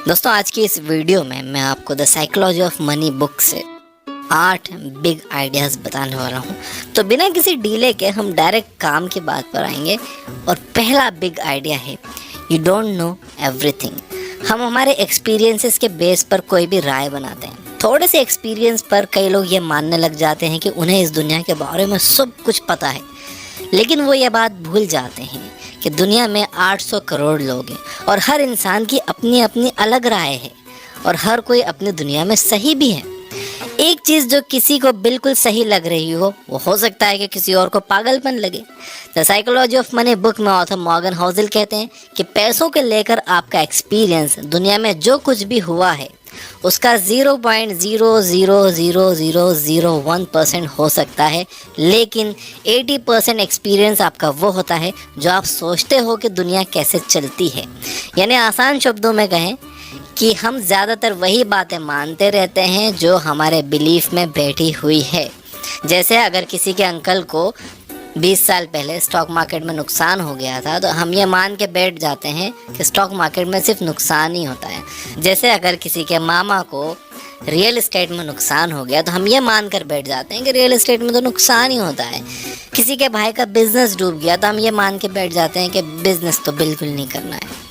दोस्तों, आज की इस वीडियो में मैं आपको the psychology of money book से 8 बिग आइडियाज़ बताने वाला हूँ। तो बिना किसी डीले के हम डायरेक्ट काम की बात पर आएंगे। और पहला बिग आइडिया है, यू डोंट नो एवरीथिंग। हम हमारे एक्सपीरियंसेस के बेस पर कोई भी राय बनाते हैं। थोड़े से एक्सपीरियंस पर कई लोग ये मानने लग जाते हैं कि उन्हें इस दुनिया के बारे में सब कुछ पता है, लेकिन वो ये बात भूल जाते हैं कि दुनिया में 800 करोड़ लोग हैं और हर इंसान की अपनी अपनी अलग राय है और हर कोई अपनी दुनिया में सही भी है। एक चीज़ जो किसी को बिल्कुल सही लग रही हो सकता है कि किसी और को पागलपन लगे। The psychology of money book में ऑथर मॉर्गन हाउसेल कहते हैं कि पैसों के लेकर आपका एक्सपीरियंस दुनिया में जो कुछ भी हुआ है उसका 0.0000001% हो सकता है, लेकिन 80% एक्सपीरियंस आपका वो होता है जो आप सोचते हो कि दुनिया कैसे चलती है। यानी आसान शब्दों में कहें कि हम ज़्यादातर वही बातें मानते रहते हैं जो हमारे बिलीफ में बैठी हुई है। जैसे अगर किसी के अंकल को 20 साल पहले स्टॉक मार्केट में नुकसान हो गया था तो हम ये मान के बैठ जाते हैं कि स्टॉक मार्केट में सिर्फ नुकसान ही होता है। जैसे अगर किसी के मामा को रियल एस्टेट में नुकसान हो गया तो हम ये मान कर बैठ जाते हैं कि रियल एस्टेट में तो नुकसान ही होता है। किसी के भाई का बिजनेस डूब गया तो हम ये मान के बैठ जाते हैं कि बिजनेस तो बिल्कुल नहीं करना है।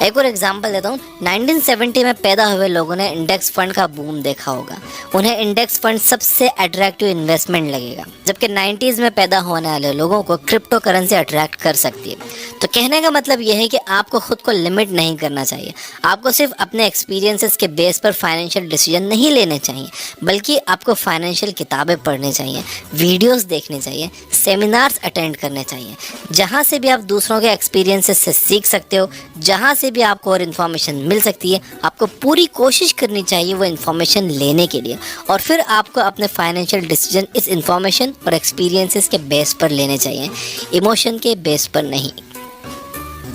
एक और एग्जांपल देता हूँ। 1970 में पैदा हुए लोगों ने इंडेक्स फंड का बूम देखा होगा। उन्हें इंडेक्स फंड सबसे अट्रैक्टिव इन्वेस्टमेंट लगेगा, जबकि 90s में पैदा होने वाले लोगों को क्रिप्टो करेंसी अट्रैक्ट कर सकती है। तो कहने का मतलब यह है कि आपको खुद को लिमिट नहीं करना चाहिए। आपको सिर्फ अपने एक्सपीरियंसेस के बेस पर फाइनेंशियल डिसीजन नहीं लेने चाहिए, बल्कि आपको फाइनेंशियल किताबें पढ़नी चाहिए, वीडियोस देखने चाहिए, सेमिनार्स अटेंड करने चाहिए, जहाँ से भी आप दूसरों के एक्सपीरियंसेस से सीख सकते हो, जहाँ से भी आपको और इन्फॉर्मेशन मिल सकती है। आपको पूरी कोशिश करनी चाहिए वो इन्फॉर्मेशन लेने के लिए, और फिर आपको अपने फाइनेंशियल डिसीजन इस इन्फॉर्मेशन और एक्सपीरियंसेस के बेस पर लेने चाहिए, इमोशन के बेस पर नहीं।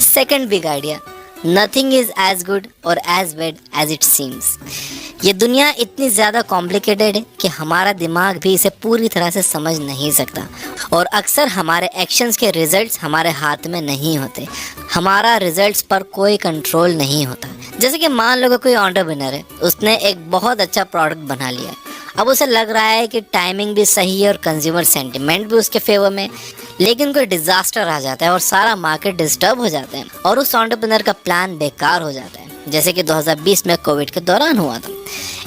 Second big idea, nothing is as good और as bad as it seems. ये दुनिया इतनी ज़्यादा कॉम्प्लिकेटेड है कि हमारा दिमाग भी इसे पूरी तरह से समझ नहीं सकता, और अक्सर हमारे एक्शंस के रिजल्ट्स हमारे हाथ में नहीं होते। हमारा रिजल्ट्स पर कोई कंट्रोल नहीं होता। जैसे कि मान लो कि कोई एंटरप्रेन्योर है, उसने एक बहुत अच्छा प्रोडक्ट बना लिया है। अब उसे लग रहा है कि टाइमिंग भी सही है और कंज्यूमर सेंटिमेंट भी उसके फेवर में, लेकिन कोई डिजास्टर आ जाता है और सारा मार्केट डिस्टर्ब हो जाता है और उस एंटरप्रेन्योर का प्लान बेकार हो जाता है, जैसे कि 2020 में कोविड के दौरान हुआ था।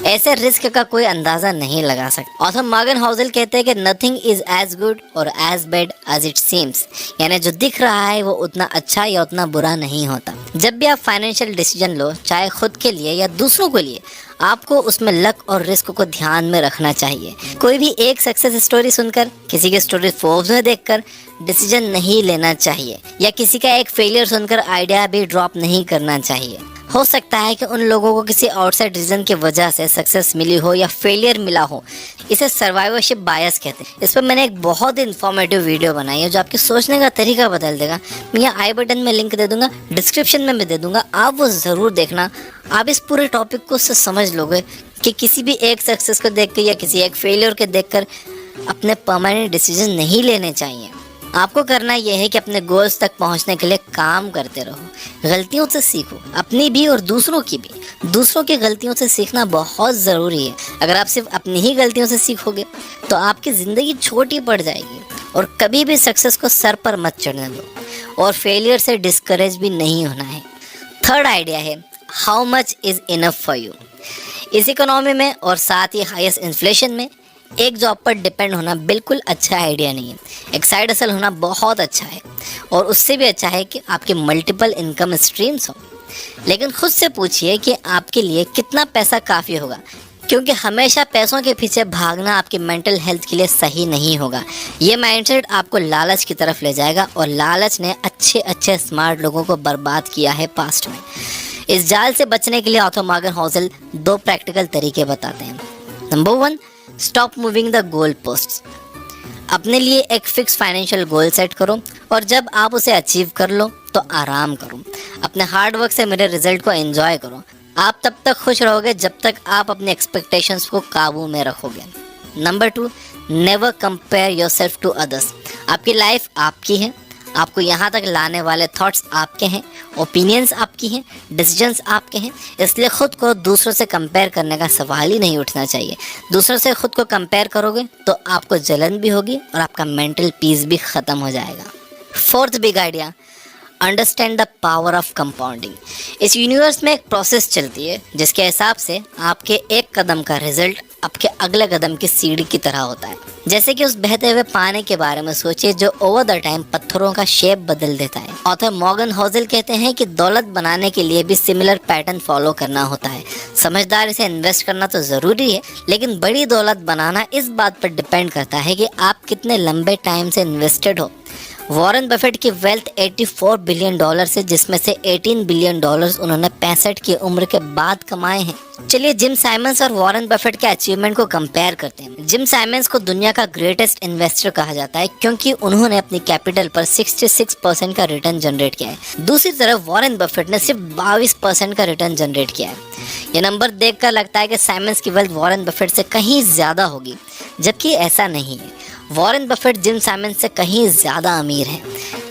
ऐसे रिस्क का कोई अंदाजा नहीं लगा सकता। ऑथर मॉर्गन हाउसेल कहते हैं कि नथिंग इज एज गुड और as bad as it seems, यानी जो दिख रहा है वो उतना अच्छा या उतना बुरा नहीं होता। जब भी आप फाइनेंशियल डिसीजन लो, चाहे खुद के लिए या दूसरों के लिए, आपको उसमें लक और रिस्क को ध्यान में रखना चाहिए। कोई भी एक सक्सेस स्टोरी सुनकर, किसी की स्टोरी फोर्ब्स में देखकर डिसीजन नहीं लेना चाहिए, या किसी का एक फेलियर सुनकर आइडिया भी ड्रॉप नहीं करना चाहिए। हो सकता है कि उन लोगों को किसी आउटसाइड रीजन की वजह से सक्सेस मिली हो या फेलियर मिला हो। इसे सर्वाइवरशिप बायस कहते हैं। इस पर मैंने एक बहुत ही इन्फॉर्मेटिव वीडियो बनाई है जो आपके सोचने का तरीका बदल देगा। मैं यहाँ आई बटन में लिंक दे दूंगा, डिस्क्रिप्शन में भी दे दूंगा, आप वो ज़रूर देखना। आप इस पूरे टॉपिक को उससे समझ लोगे कि किसी भी एक सक्सेस को देख कर या किसी एक फेलियर को देख कर अपने परमानेंट डिसीजन नहीं लेने चाहिए। आपको करना यह है कि अपने गोल्स तक पहुंचने के लिए काम करते रहो, गलतियों से सीखो, अपनी भी और दूसरों की भी। दूसरों की गलतियों से सीखना बहुत ज़रूरी है। अगर आप सिर्फ अपनी ही गलतियों से सीखोगे तो आपकी ज़िंदगी छोटी पड़ जाएगी। और कभी भी सक्सेस को सर पर मत चढ़ने दो और फेलियर से डिस्करेज भी नहीं होना है। थर्ड आइडिया है, how much is enough for you. इस इकोनॉमी में और साथ ही हाईएस्ट इन्फ्लेशन में एक जॉब पर डिपेंड होना बिल्कुल अच्छा आइडिया नहीं है। एक साइड हसल होना बहुत अच्छा है, और उससे भी अच्छा है कि आपके मल्टीपल इनकम स्ट्रीम्स हो। लेकिन खुद से पूछिए कि आपके लिए कितना पैसा काफ़ी होगा, क्योंकि हमेशा पैसों के पीछे भागना आपकी मेंटल हेल्थ के लिए सही नहीं होगा। ये माइंडसेट आपको लालच की तरफ ले जाएगा, और लालच ने अच्छे अच्छे स्मार्ट लोगों को बर्बाद किया है पास्ट में। इस जाल से बचने के लिए ऑथर मॉर्गन हाउसेल 2 प्रैक्टिकल तरीके बताते हैं। Number 1, stop moving the goal posts. अपने लिए एक फिक्स फाइनेंशियल गोल सेट करो, और जब आप उसे अचीव कर लो तो आराम करो। अपने हार्ड वर्क से मेरे रिजल्ट को एंजॉय करो। आप तब तक खुश रहोगे जब तक आप अपने एक्सपेक्टेशंस को काबू में रखोगे। Number 2, never compare yourself to others. आपकी लाइफ आपकी है, आपको यहाँ तक लाने वाले थॉट्स आपके हैं, ओपिनियंस आपकी हैं, डिसीजंस आपके हैं। इसलिए ख़ुद को दूसरों से कंपेयर करने का सवाल ही नहीं उठना चाहिए। दूसरों से ख़ुद को कंपेयर करोगे तो आपको जलन भी होगी और आपका मेंटल पीस भी ख़त्म हो जाएगा। Fourth big idea, understand the power of compounding. इस यूनिवर्स में एक प्रोसेस चलती है जिसके हिसाब से आपके एक कदम का रिजल्ट आपके अगले कदम की सीढ़ी की तरह होता है। जैसे कि उस बहते हुए पानी के बारे में सोचिए जो ओवर द टाइम पत्थरों का शेप बदल देता है। ऑथर मॉर्गन होज़ल कहते हैं कि दौलत बनाने के लिए भी सिमिलर पैटर्न फॉलो करना होता है। समझदारी से इन्वेस्ट करना तो ज़रूरी है, लेकिन बड़ी दौलत बनाना इस बात पर डिपेंड करता है कि आप कितने लंबे टाइम से इन्वेस्टेड हो। वॉरेन बफेट की वेल्थ $84 बिलियन से, जिसमें से $18 बिलियन उन्होंने 65 की उम्र के बाद कमाए हैं। चलिए जिम साइमंस और वॉरेन बफेट के अचीवमेंट को कंपेयर करते हैं। जिम साइमंस को दुनिया का ग्रेटेस्ट इन्वेस्टर कहा जाता है क्योंकि उन्होंने अपनी कैपिटल पर 66% का रिटर्न जनरेट किया है। दूसरी तरफ वॉरेन बफेट ने सिर्फ 22% का रिटर्न जनरेट किया है। ये नंबर देखकर लगता है कि साइमंस की वेल्थ वॉरेन बफेट से कहीं ज़्यादा होगी, जबकि ऐसा नहीं है। वॉरेन बफेट जिम साइमंस से कहीं ज़्यादा अमीर है।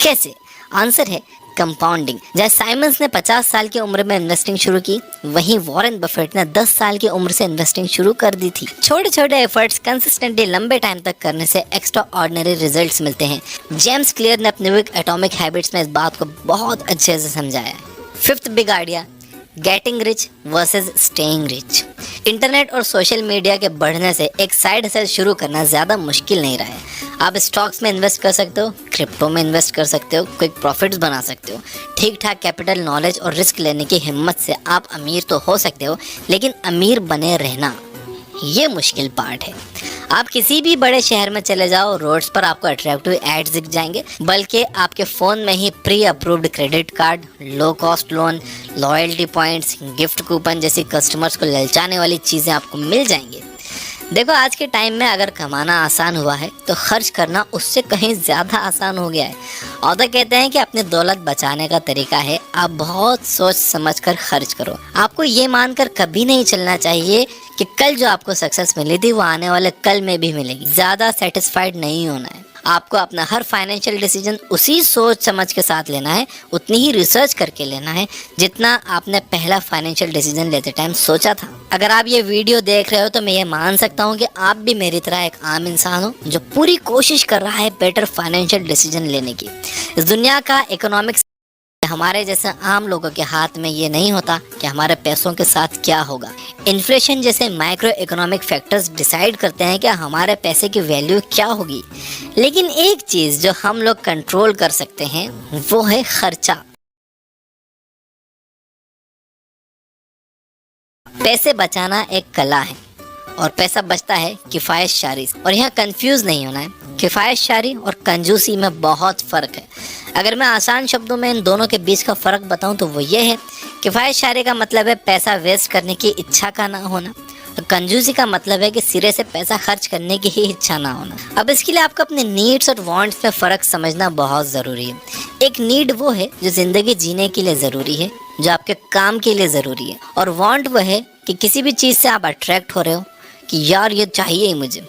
कैसे? आंसर है कंपाउंडिंग। जैसे साइमंस ने 50 साल की उम्र में इन्वेस्टिंग शुरू की, वहीं वॉरेन बफेट ने 10 साल की उम्र से इन्वेस्टिंग शुरू कर दी थी। छोटे छोटे एफर्ट्स कंसिस्टेंटली लंबे टाइम तक करने से एक्स्ट्रा ऑर्डिनरी रिजल्ट्स मिलते हैं। जेम्स क्लियर ने अपने बुक एटॉमिक हैबिट्स में इस बात को बहुत अच्छे से समझाया है। Fifth big idea, getting rich versus staying rich. Internet और सोशल मीडिया के बढ़ने से एक साइड हसल शुरू करना ज़्यादा मुश्किल नहीं रहा है। आप स्टॉक्स में इन्वेस्ट कर सकते हो, क्रिप्टो में इन्वेस्ट कर सकते हो, क्विक प्रॉफिट्स बना सकते हो। ठीक ठाक कैपिटल, नॉलेज और रिस्क लेने की हिम्मत से आप अमीर तो हो सकते हो, लेकिन अमीर बने रहना ये मुश्किल पार्ट है। आप किसी भी बड़े शहर में चले जाओ, रोड्स पर आपको अट्रैक्टिव एड्स दिख जाएंगे, बल्कि आपके फ़ोन में ही pre approved credit card, low cost loan, loyalty points, gift coupon जैसी कस्टमर्स को ललचाने वाली चीज़ें आपको मिल जाएंगी। देखो आज के टाइम में अगर कमाना आसान हुआ है तो खर्च करना उससे कहीं ज़्यादा आसान हो गया है। ऑथर कहते हैं कि अपनी दौलत बचाने का तरीका है आप बहुत सोच समझ कर खर्च करो। आपको ये मानकर कभी नहीं चलना चाहिए कि कल जो आपको सक्सेस मिली थी वो आने वाले कल में भी मिलेगी। ज़्यादा सेटिस्फाइड नहीं होना है। आपको अपना हर फाइनेंशियल डिसीजन उसी सोच समझ के साथ लेना है, उतनी ही रिसर्च करके लेना है जितना आपने पहला फाइनेंशियल डिसीजन लेते टाइम सोचा था। अगर आप ये वीडियो देख रहे हो तो मैं ये मान सकता हूँ कि आप भी मेरी तरह एक आम इंसान हो जो पूरी कोशिश कर रहा है बेटर फाइनेंशियल डिसीजन लेने की। इस दुनिया का इकोनॉमिक्स हमारे जैसे आम लोगों के हाथ में ये नहीं होता कि हमारे पैसों के साथ क्या होगा। इन्फ्लेशन जैसे माइक्रो इकोनॉमिक फैक्टर्स डिसाइड करते हैं कि हमारे पैसे की वैल्यू क्या होगी, लेकिन एक चीज़ जो हम लोग कंट्रोल कर सकते हैं वो है खर्चा। पैसे बचाना एक कला है और पैसा बचता है किफ़ायतशारी से। और यहाँ कंफ्यूज नहीं होना है, किफ़ायतशारी और कंजूसी में बहुत फ़र्क है। अगर मैं आसान शब्दों में इन दोनों के बीच का फ़र्क बताऊं तो वो ये है, किफ़ायतशारी का मतलब है पैसा वेस्ट करने की इच्छा का ना होना, और कंजूसी का मतलब है कि सिरे से पैसा खर्च करने की ही इच्छा ना होना। अब इसके लिए आपको अपने नीड्स और वांट्स में फ़र्क समझना बहुत ज़रूरी है। एक नीड वो है जो ज़िंदगी जीने के लिए ज़रूरी है, जो आपके काम के लिए ज़रूरी है, और वांट वो है कि किसी भी चीज़ से आप अट्रैक्ट हो रहे हो कि यार ये चाहिए ही मुझे,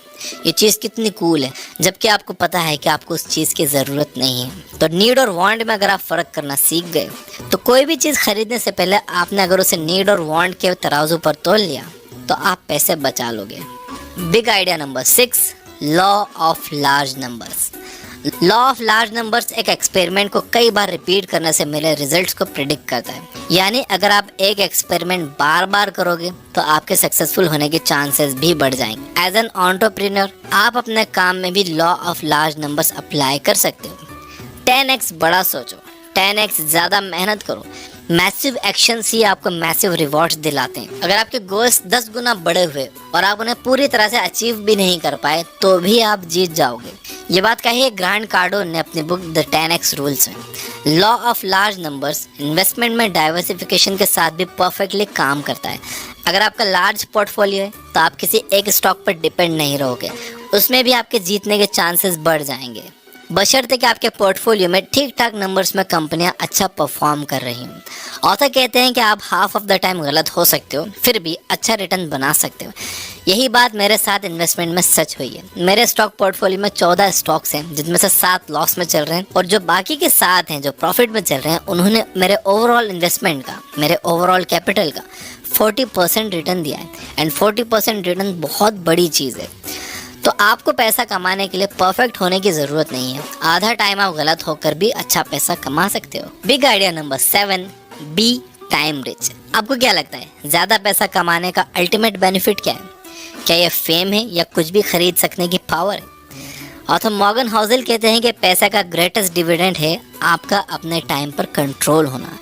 ये चीज़ कितनी कूल है, जबकि आपको पता है कि आपको उस चीज़ की ज़रूरत नहीं है। तो नीड और वांट में अगर आप फ़र्क करना सीख गए तो कोई भी चीज़ खरीदने से पहले आपने अगर उसे नीड और वांट के तराजू पर तोल लिया तो आप पैसे बचा लोगे। Big idea number 6, law of large numbers. Law of large numbers एक एक्सपेरिमेंट को कई बार रिपीट करने से मिले रिजल्ट्स को प्रिडिक्ट करता है। यानी अगर आप एक एक्सपेरिमेंट बार बार करोगे तो आपके सक्सेसफुल होने के चांसेस भी बढ़ जाएंगे। एज एन एंटरप्रेन्योर आप अपने काम में भी law of large numbers apply कर सकते हो। 10x बड़ा सोचो, 10x ज़्यादा मेहनत करो। मैसिव एक्शंस ही आपको मैसिव रिवॉर्ड्स दिलाते हैं। अगर आपके गोल्स 10 गुना बड़े हुए और आप उन्हें पूरी तरह से अचीव भी नहीं कर पाए तो भी आप जीत जाओगे। ये बात कही है ग्रांड कार्डोन ने अपनी बुक द 10x रूल्स में। Law of large numbers investment में डाइवर्सिफिकेशन के साथ भी परफेक्टली काम करता है। अगर आपका लार्ज पोर्टफोलियो है तो आप किसी एक स्टॉक पर डिपेंड नहीं रहोगे, उसमें भी आपके जीतने के चांसेस बढ़ जाएंगे, बशर्ते कि आपके पोर्टफोलियो में ठीक ठाक नंबर्स में कंपनियां अच्छा परफॉर्म कर रही हैं। ऑथर कहते हैं कि आप हाफ ऑफ द टाइम गलत हो सकते हो फिर भी अच्छा रिटर्न बना सकते हो। यही बात मेरे साथ इन्वेस्टमेंट में सच हुई है। मेरे स्टॉक पोर्टफोलियो में 14 स्टॉक्स हैं जिनमें से 7 लॉस में चल रहे हैं, और जो बाकी के 7 हैं जो प्रॉफिट में चल रहे हैं, उन्होंने मेरे ओवरऑल इन्वेस्टमेंट का, मेरे ओवरऑल कैपिटल का 40% रिटर्न दिया है। एंड 40% रिटर्न बहुत बड़ी चीज़ है। तो आपको पैसा कमाने के लिए परफेक्ट होने की ज़रूरत नहीं है। आधा टाइम आप गलत होकर भी अच्छा पैसा कमा सकते हो। Big idea number 7, be time rich. आपको क्या लगता है ज़्यादा पैसा कमाने का अल्टीमेट बेनिफिट क्या है? क्या यह फेम है या कुछ भी खरीद सकने की पावर है? ऑथर मॉर्गन हाउसेल कहते हैं कि पैसा का ग्रेटेस्ट डिविडेंड है आपका अपने टाइम पर कंट्रोल होना।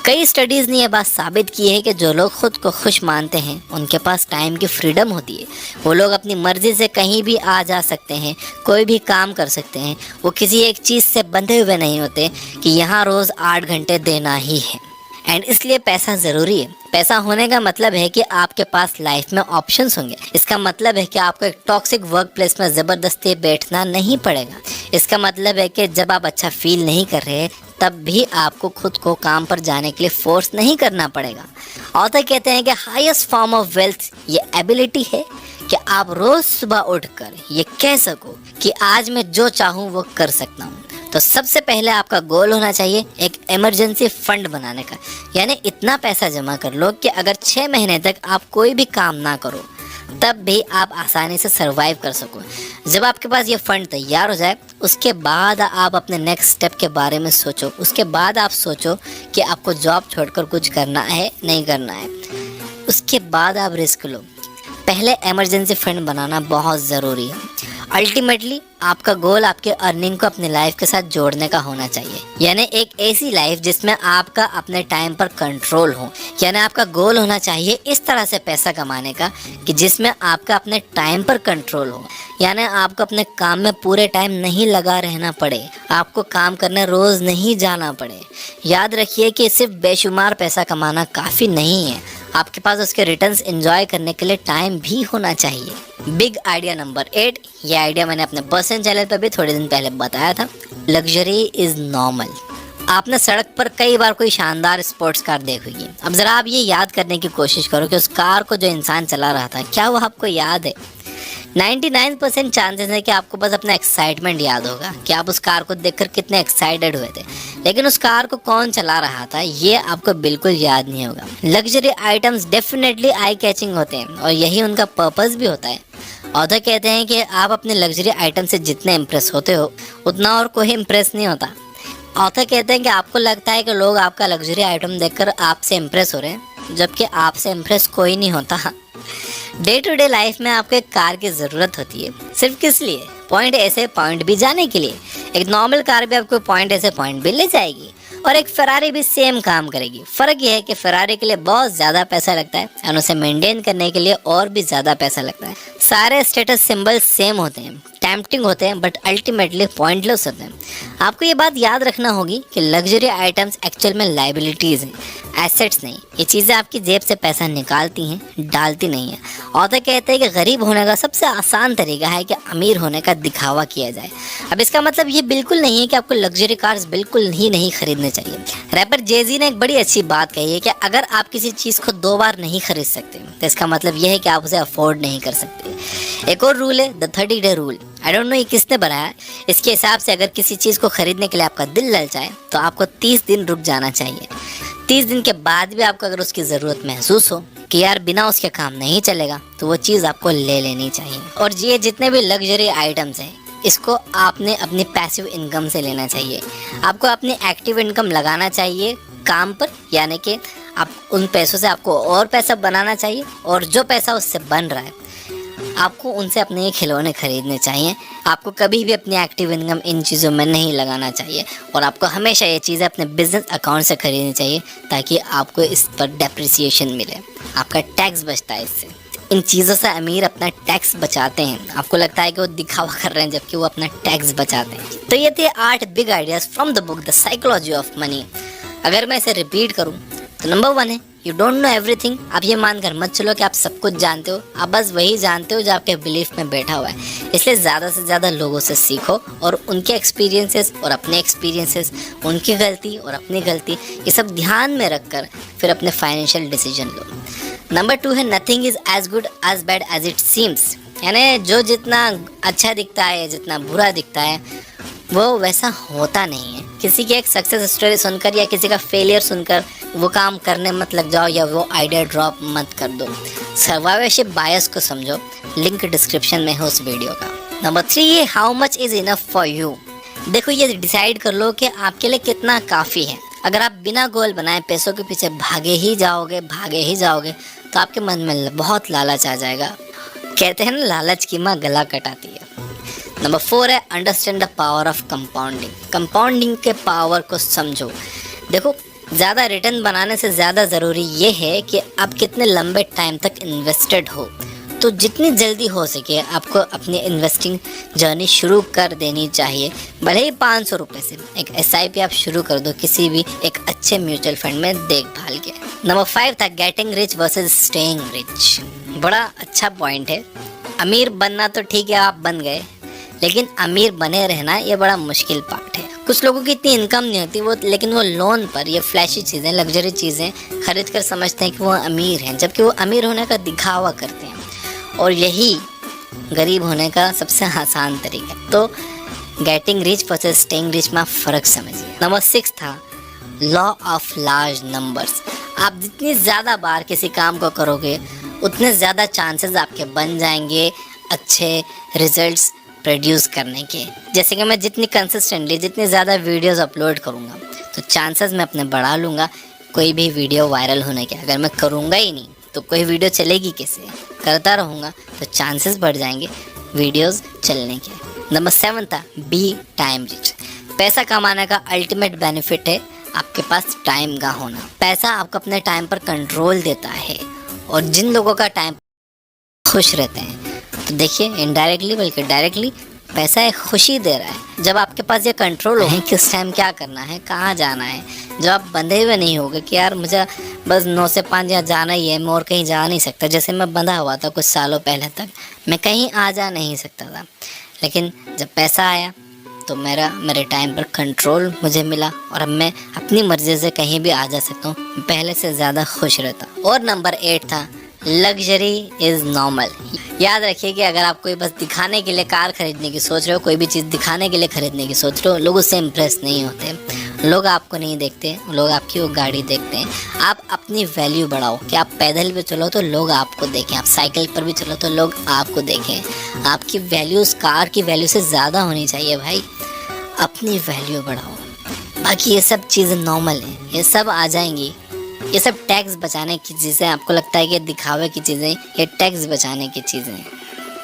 कई स्टडीज़ ने यह बात साबित की है कि जो लोग खुद को खुश मानते हैं उनके पास टाइम की फ्रीडम होती है। वो लोग अपनी मर्ज़ी से कहीं भी आ जा सकते हैं, कोई भी काम कर सकते हैं। वो किसी एक चीज़ से बंधे हुए नहीं होते कि यहाँ रोज़ 8 घंटे देना ही है। एंड इसलिए पैसा ज़रूरी है। पैसा होने का मतलब है कि आपके पास लाइफ में ऑप्शंस होंगे। इसका मतलब है कि आपको एक टॉक्सिक वर्क प्लेस में ज़बरदस्ती बैठना नहीं पड़ेगा। इसका मतलब है कि जब आप अच्छा फील नहीं कर रहे तब भी आपको खुद को काम पर जाने के लिए फोर्स नहीं करना पड़ेगा। ऑथर कहते हैं कि हाईएस्ट फॉर्म ऑफ वेल्थ ये एबिलिटी है कि आप रोज़ सुबह उठकर ये कह सको कि आज मैं जो चाहूँ वो कर सकता हूँ। तो सबसे पहले आपका गोल होना चाहिए एक इमरजेंसी फंड बनाने का, यानी इतना पैसा जमा कर लो कि अगर 6 महीने तक आप कोई भी काम ना करो तब भी आप आसानी से सरवाइव कर सको। जब आपके पास ये फंड तैयार हो जाए उसके बाद आप अपने नेक्स्ट स्टेप के बारे में सोचो। उसके बाद आप सोचो कि आपको जॉब छोड़कर कुछ करना है नहीं करना है। उसके बाद आप रिस्क लो। पहले इमरजेंसी फंड बनाना बहुत ज़रूरी है। अल्टीमेटली आपका गोल आपके अर्निंग को अपनी लाइफ के साथ जोड़ने का होना चाहिए, यानी एक ऐसी लाइफ जिसमें आपका अपने टाइम पर कंट्रोल हो। यानी आपका गोल होना चाहिए इस तरह से पैसा कमाने का कि जिसमें आपका अपने टाइम पर कंट्रोल हो। यानी आपको अपने काम में पूरे टाइम नहीं लगा रहना पड़े, आपको काम करने रोज़ नहीं जाना पड़े। याद रखिए कि सिर्फ बेशुमार पैसा कमाना काफ़ी नहीं है, आपके पास उसके रिटर्न्स एंजॉय करने के लिए टाइम भी होना चाहिए। बिग आइडिया नंबर 8, ये आइडिया मैंने अपने पर्सनल चैनल पर भी थोड़े दिन पहले बताया था। Luxury is normal. आपने सड़क पर कई बार कोई शानदार स्पोर्ट्स कार देखी होगी। अब ज़रा आप ये याद करने की कोशिश करो कि उस कार को जो इंसान चला रहा था क्या वो आपको याद है? 99% चांसेस है कि आपको बस अपना एक्साइटमेंट याद होगा कि आप उस कार को देखकर कितने एक्साइटेड हुए थे, लेकिन उस कार को कौन चला रहा था ये आपको बिल्कुल याद नहीं होगा। Luxury items definitely eye catching होते हैं और यही उनका पर्पस भी होता है। ऑथर कहते हैं कि आप अपने लग्जरी आइटम से जितने इम्प्रेस होते हो उतना और कोई इम्प्रेस नहीं होता। ऑथर कहते हैं कि आपको लगता है कि लोग आपका लग्जरी आइटम देखकर आपसे इम्प्रेस हो रहे हैं, जबकि आपसे इम्प्रेस कोई नहीं होता। डे टू डे लाइफ में आपको एक कार की ज़रूरत होती है, सिर्फ किस लिए? पॉइंट ए से पॉइंट बी जाने के लिए। एक नॉर्मल कार भी आपको पॉइंट ए से पॉइंट बी ले जाएगी और एक फरारी भी सेम काम करेगी। फ़र्क यह है कि फरारी के लिए बहुत ज़्यादा पैसा लगता है और उसे मेंटेन करने के लिए और भी ज़्यादा पैसा लगता है। सारे स्टेटस सिंबल सेम होते हैं, टेम्पटिंग होते हैं, बट अल्टीमेटली पॉइंटलेस होते हैं। आपको ये बात याद रखना होगी कि लग्जरी आइटम्स एक्चुअल में लाइबिलिटीज़ हैं, एसेट्स नहीं। ये चीज़ें आपकी जेब से पैसा निकालती हैं, डालती नहीं है। ऑथर कहते हैं कि गरीब होने का सबसे आसान तरीका है कि अमीर होने का दिखावा किया जाए। अब इसका मतलब ये बिल्कुल नहीं है कि आपको लग्जरी कार्स बिल्कुल ही नहीं खरीदने चाहिए। रैपर जेजी ने एक बड़ी अच्छी बात कही है कि अगर आप किसी चीज़ को 2 बार नहीं खरीद सकते तो इसका मतलब यह है कि आप उसे अफोर्ड नहीं कर सकते। एक और रूल है the 30 day rule. I don't know ये किसने बनाया। इसके हिसाब से अगर किसी चीज़ को खरीदने के लिए आपका दिल ललचाए तो आपको 30 दिन रुक जाना चाहिए। 30 दिन के बाद भी आपको अगर उसकी ज़रूरत महसूस हो कि यार बिना उसके काम नहीं चलेगा तो वो चीज़ आपको ले लेनी चाहिए। और ये जितने भी लग्जरी आइटम्स हैं इसको आपने अपनी पैसिव इनकम से लेना चाहिए। आपको अपनी एक्टिव इनकम लगाना चाहिए काम पर, यानी कि आप उन पैसों से आपको और पैसा बनाना चाहिए और जो पैसा उससे बन रहा है आपको उनसे अपने खिलौने खरीदने चाहिए। आपको कभी भी अपनी एक्टिव इनकम इन चीज़ों में नहीं लगाना चाहिए और आपको हमेशा ये चीज़ें अपने बिजनेस अकाउंट से खरीदनी चाहिए ताकि आपको इस पर डेप्रिसिएशन मिले। आपका टैक्स बचता है इससे। इन चीज़ों से अमीर अपना टैक्स बचाते हैं। आपको लगता है कि वो दिखावा कर रहे हैं जबकि वो अपना टैक्स बचाते हैं। तो ये थे 8 big ideas from the book the psychology of money. अगर मैं इसे रिपीट करूँ तो नंबर 1 है यू डोंट नो एवरीथिंग। आप ये मानकर मत चलो कि आप सब कुछ जानते हो, आप बस वही जानते हो जो आपके बिलीफ में बैठा हुआ है। इसलिए ज़्यादा से ज़्यादा लोगों से सीखो और उनके एक्सपीरियंसेस और अपने एक्सपीरियंसेस, उनकी गलती और अपनी गलती, ये सब ध्यान में रखकर फिर अपने फाइनेंशियल डिसीजन लो। नंबर 2 है nothing is as good as bad as it seems, यानी जो जितना अच्छा दिखता है, जितना बुरा दिखता है, वो वैसा होता नहीं है। किसी की एक सक्सेस स्टोरी सुनकर या किसी का फेलियर सुनकर वो काम करने मत लग जाओ या वो आइडिया ड्रॉप मत कर दो। सर्वाइवरशिप बायस को समझो, लिंक डिस्क्रिप्शन में है उस वीडियो का। नंबर 3 है how much is enough for you. देखो, ये डिसाइड कर लो कि आपके लिए कितना काफ़ी है। अगर आप बिना गोल बनाए पैसों के पीछे भागे ही जाओगे तो आपके मन में बहुत लालच आ जाएगा। कहते हैं ना, लालच की माँ गला कटाती है। नंबर 4 है understand the power of compounding. Compounding के पावर को समझो। देखो, ज़्यादा रिटर्न बनाने से ज़्यादा ज़रूरी ये है कि आप कितने लंबे टाइम तक इन्वेस्टेड हो। तो जितनी जल्दी हो सके आपको अपनी इन्वेस्टिंग जर्नी शुरू कर देनी चाहिए। भले ही 500 रुपये से एक SIP आप शुरू कर दो किसी भी एक अच्छे म्यूचुअल फंड में देखभाल के। नंबर 5 था getting rich versus staying rich. बड़ा अच्छा पॉइंट है। अमीर बनना तो ठीक है, आप बन गए, लेकिन अमीर बने रहना ये बड़ा मुश्किल पार्ट है। कुछ लोगों की इतनी इनकम नहीं होती लेकिन वो लोन पर ये फ्लैशी चीज़ें, लग्जरी चीज़ें खरीद कर समझते हैं कि वो अमीर हैं, जबकि वो अमीर होने का दिखावा करते हैं। और यही गरीब होने का सबसे आसान तरीका है। तो getting rich versus staying rich में फ़र्क समझिए। नंबर 6 था लॉ ऑफ लार्ज नंबर्स। आप जितनी ज़्यादा बार किसी काम को करोगे उतने ज़्यादा चांसेस आपके बन जाएंगे अच्छे रिजल्ट्स प्रोड्यूस करने के। जैसे कि मैं जितनी कंसिस्टेंटली, जितनी ज़्यादा वीडियोस अपलोड करूँगा तो चांसेस मैं अपने बढ़ा लूँगा कोई भी वीडियो वायरल होने के। अगर मैं करूँगा ही नहीं तो कोई वीडियो चलेगी कैसे? करता रहूँगा तो चांसेस बढ़ जाएंगे वीडियोस चलने के। नंबर 7 था बी टाइम रिच। पैसा कमाने का अल्टीमेट बेनिफिट है आपके पास टाइम का होना। पैसा आपको अपने टाइम पर कंट्रोल देता है, और जिन लोगों का टाइम खुश रहते हैं तो देखिए इनडायरेक्टली बल्कि डायरेक्टली पैसा एक खुशी दे रहा है। जब आपके पास ये कंट्रोल हो किस टाइम क्या करना है, कहाँ जाना है, जब आप बंधे हुए नहीं होगे कि यार मुझे बस 9 से 5 यहाँ जाना ही है, मैं और कहीं जा नहीं सकता। जैसे मैं बंधा हुआ था कुछ सालों पहले तक, मैं कहीं आ जा नहीं सकता था, लेकिन जब पैसा आया तो मेरे टाइम पर कंट्रोल मुझे मिला और अब मैं अपनी मर्ज़ी से कहीं भी आ जा सकता हूँ, पहले से ज़्यादा खुश रहता। और नंबर 8 था लग्जरी इज़ नॉर्मल। याद रखिए कि अगर आप कोई बस दिखाने के लिए कार खरीदने की सोच रहे हो, कोई भी चीज़ दिखाने के लिए खरीदने की सोच रहे हो, लोग उससे इम्प्रेस नहीं होते। लोग आपको नहीं देखते, लोग आपकी वो गाड़ी देखते हैं। आप अपनी वैल्यू बढ़ाओ कि आप पैदल भी चलो तो लोग आपको देखें, आप साइकिल पर भी चलो तो लोग आपको देखें। आपकी वैल्यू उस कार की वैल्यू से ज़्यादा होनी चाहिए भाई। अपनी वैल्यू बढ़ाओ। बाकी ये सब चीज़ें नॉर्मल हैं, ये सब आ जाएंगी। ये सब टैक्स बचाने की चीज़ें, आपको लगता है कि दिखावे की चीज़ें, ये टैक्स बचाने की चीज़ें हैं।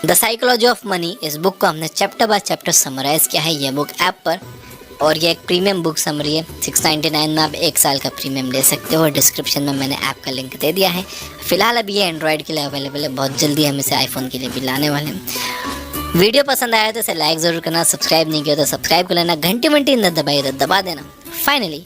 द साइकोलॉजी ऑफ मनी, इस बुक को हमने चैप्टर बाय चैप्टर समराइज़ किया है ये बुक ऐप पर, और ये एक प्रीमियम बुक समरी है। 699 में आप 1 साल का प्रीमियम ले सकते हो। डिस्क्रिप्शन में मैंने ऐप का लिंक दे दिया है। फिलहाल अभी ये एंड्रॉयड के लिए अवेलेबल है, बहुत जल्दी हम इसे आईफोन के लिए भी लाने वाले हैं। वीडियो पसंद आया तो इसे लाइक ज़रूर करना, सब्सक्राइब नहीं किया तो सब्सक्राइब कर लेना, घंटी दबाई तो दबा देना। फाइनली